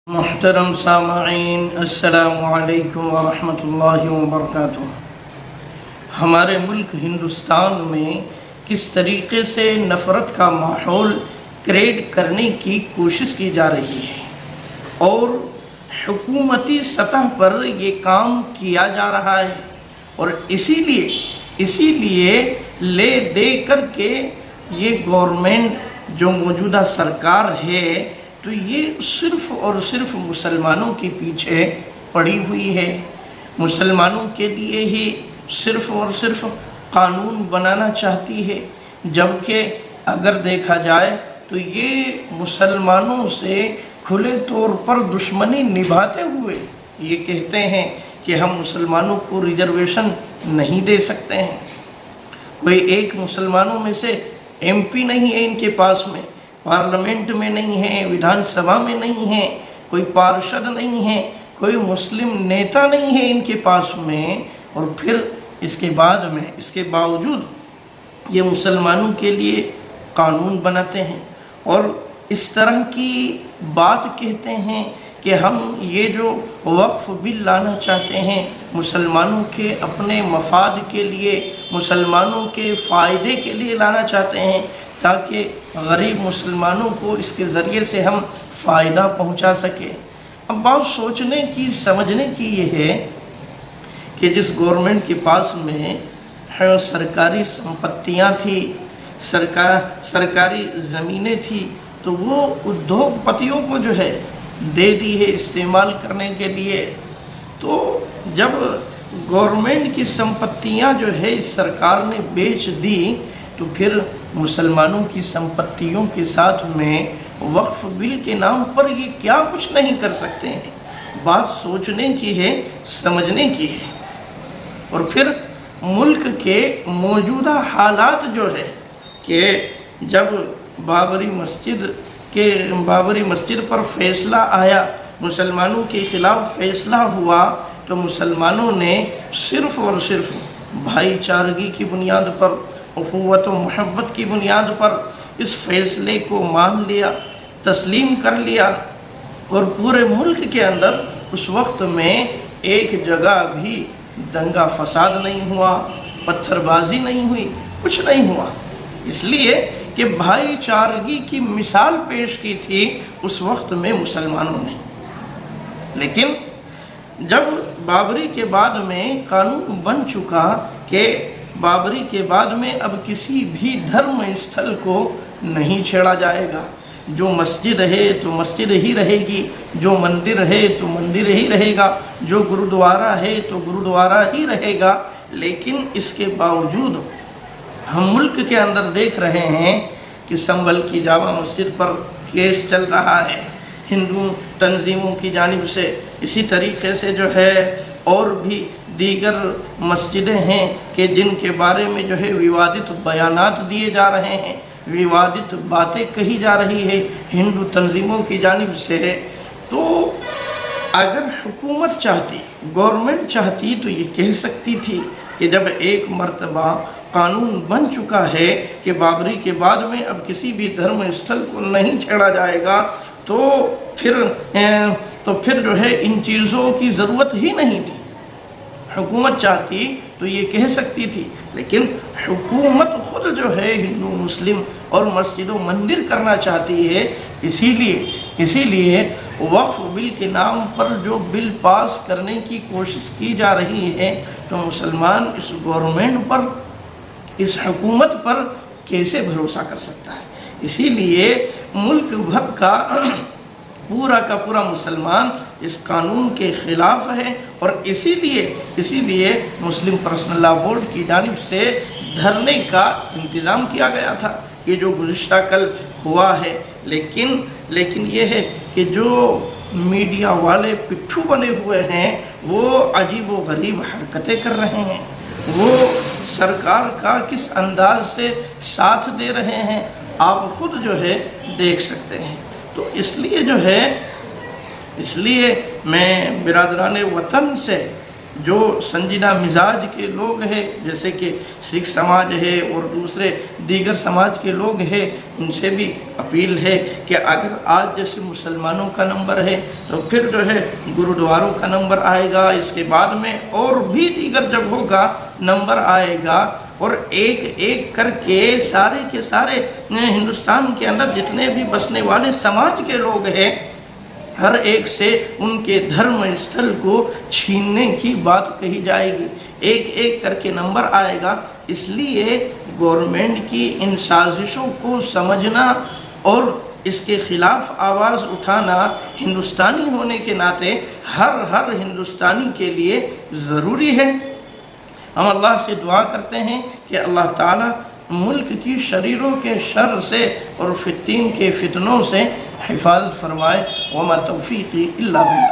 محترم سامعین، السلام علیکم ورحمۃ اللہ وبرکاتہ۔ ہمارے ملک ہندوستان میں کس طریقے سے نفرت کا ماحول کریٹ کرنے کی کوشش کی جا رہی ہے اور حکومتی سطح پر یہ کام کیا جا رہا ہے، اور اسی لیے لے دے کر کے یہ گورنمنٹ جو موجودہ سرکار ہے تو یہ صرف اور صرف مسلمانوں کے پیچھے پڑی ہوئی ہے، مسلمانوں کے لیے ہی صرف اور صرف قانون بنانا چاہتی ہے، جبکہ اگر دیکھا جائے تو یہ مسلمانوں سے کھلے طور پر دشمنی نبھاتے ہوئے یہ کہتے ہیں کہ ہم مسلمانوں کو ریزرویشن نہیں دے سکتے ہیں۔ کوئی ایک مسلمانوں میں سے ایم پی نہیں ہے ان کے پاس میں، پارلیمنٹ میں نہیں ہے، ویدھان سبھا میں نہیں ہے، کوئی پارشد نہیں ہے، کوئی مسلم نیتا نہیں ہے ان کے پاس میں، اور پھر اس کے باوجود یہ مسلمانوں کے لیے قانون بناتے ہیں اور اس طرح کی بات کہتے ہیں کہ ہم یہ جو وقف بل لانا چاہتے ہیں مسلمانوں کے اپنے مفاد کے لیے، مسلمانوں کے فائدے کے لیے لانا چاہتے ہیں، تاکہ غریب مسلمانوں کو اس کے ذریعے سے ہم فائدہ پہنچا سکیں۔ اب بات سوچنے کی، سمجھنے کی یہ ہے کہ جس گورنمنٹ کے پاس میں سرکاری سمپتیاں تھی، سرکاری زمینیں تھی، تو وہ ادھوگ پتیوں کو جو ہے دے دی ہے استعمال کرنے کے لیے۔ تو جب گورنمنٹ کی سمپتیاں جو ہے اس سرکار نے بیچ دی تو پھر مسلمانوں کی سمپتیوں کے ساتھ میں وقف بل کے نام پر یہ کیا کچھ نہیں کر سکتے ہیں۔ بات سوچنے کی ہے، سمجھنے کی ہے۔ اور پھر ملک کے موجودہ حالات جو ہے کہ جب بابری مسجد پر فیصلہ آیا، مسلمانوں کے خلاف فیصلہ ہوا، تو مسلمانوں نے صرف اور صرف بھائی چارگی کی بنیاد پر، اخوت و محبت کی بنیاد پر اس فیصلے کو مان لیا، تسلیم کر لیا، اور پورے ملک کے اندر اس وقت میں ایک جگہ بھی دنگا فساد نہیں ہوا، پتھر بازی نہیں ہوئی، کچھ نہیں ہوا، اس لیے کہ بھائی چارگی کی مثال پیش کی تھی اس وقت میں مسلمانوں نے۔ لیکن جب بابری کے بعد میں قانون بن چکا کہ بابری کے بعد میں اب کسی بھی دھرم استھل کو نہیں چھیڑا جائے گا، جو مسجد ہے تو مسجد ہی رہے گی، جو مندر ہے تو مندر ہی رہے گا، جو گرودوارا ہے تو گرودوارا ہی رہے گا، لیکن اس کے باوجود ہم ملک کے اندر دیکھ رہے ہیں کہ سنبھل کی جامع مسجد پر کیس چل رہا ہے ہندو تنظیموں کی جانب سے، اسی طریقے سے جو ہے اور بھی دیگر مسجدیں ہیں کہ جن کے بارے میں جو ہے ووادت بیانات دیے جا رہے ہیں، ووادت باتیں کہی جا رہی ہے ہندو تنظیموں کی جانب سے۔ تو اگر حکومت چاہتی، گورنمنٹ چاہتی تو یہ کہہ سکتی تھی کہ جب ایک مرتبہ قانون بن چکا ہے کہ بابری کے بعد میں اب کسی بھی دھرم استھل کو نہیں چھیڑا جائے گا، تو پھر جو ہے ان چیزوں کی ضرورت ہی نہیں تھی۔ حکومت چاہتی تو یہ کہہ سکتی تھی، لیکن حکومت خود جو ہے ہندو مسلم اور مسجد و مندر کرنا چاہتی ہے، اسی لیے وقف بل کے نام پر جو بل پاس کرنے کی کوشش کی جا رہی ہے، تو مسلمان اس گورنمنٹ پر، اس حکومت پر کیسے بھروسہ کر سکتا ہے؟ اسی لیے ملک بھر کا پورا مسلمان اس قانون کے خلاف ہے، اور اسی لیے مسلم پرسنل لا بورڈ کی جانب سے دھرنے کا انتظام کیا گیا تھا، یہ جو گزشتہ کل ہوا ہے۔ لیکن یہ ہے کہ جو میڈیا والے پٹھو بنے ہوئے ہیں وہ عجیب و غریب حرکتیں کر رہے ہیں، وہ سرکار کا کس انداز سے ساتھ دے رہے ہیں آپ خود جو ہے دیکھ سکتے ہیں۔ تو اس لیے میں برادران وطن سے جو سنجیدہ مزاج کے لوگ ہیں جیسے کہ سکھ سماج ہے اور دوسرے دیگر سماج کے لوگ ہیں، ان سے بھی اپیل ہے کہ اگر آج جیسے مسلمانوں کا نمبر ہے تو پھر جو ہے گرودواروں کا نمبر آئے گا، اس کے بعد میں اور بھی دیگر جگہوں کا نمبر آئے گا، اور ایک ایک کر کے سارے کے سارے ہندوستان کے اندر جتنے بھی بسنے والے سماج کے لوگ ہیں ہر ایک سے ان کے دھرم استھل کو چھیننے کی بات کہی جائے گی، ایک ایک کر کے نمبر آئے گا۔ اس لیے گورنمنٹ کی ان سازشوں کو سمجھنا اور اس کے خلاف آواز اٹھانا ہندوستانی ہونے کے ناطے ہر ہندوستانی کے لیے ضروری ہے۔ ہم اللہ سے دعا کرتے ہیں کہ اللہ تعالیٰ ملک کی شریروں کے شر سے اور فتین کے فتنوں سے حفاظت فرمائے۔ وما توفیقی الا باللہ۔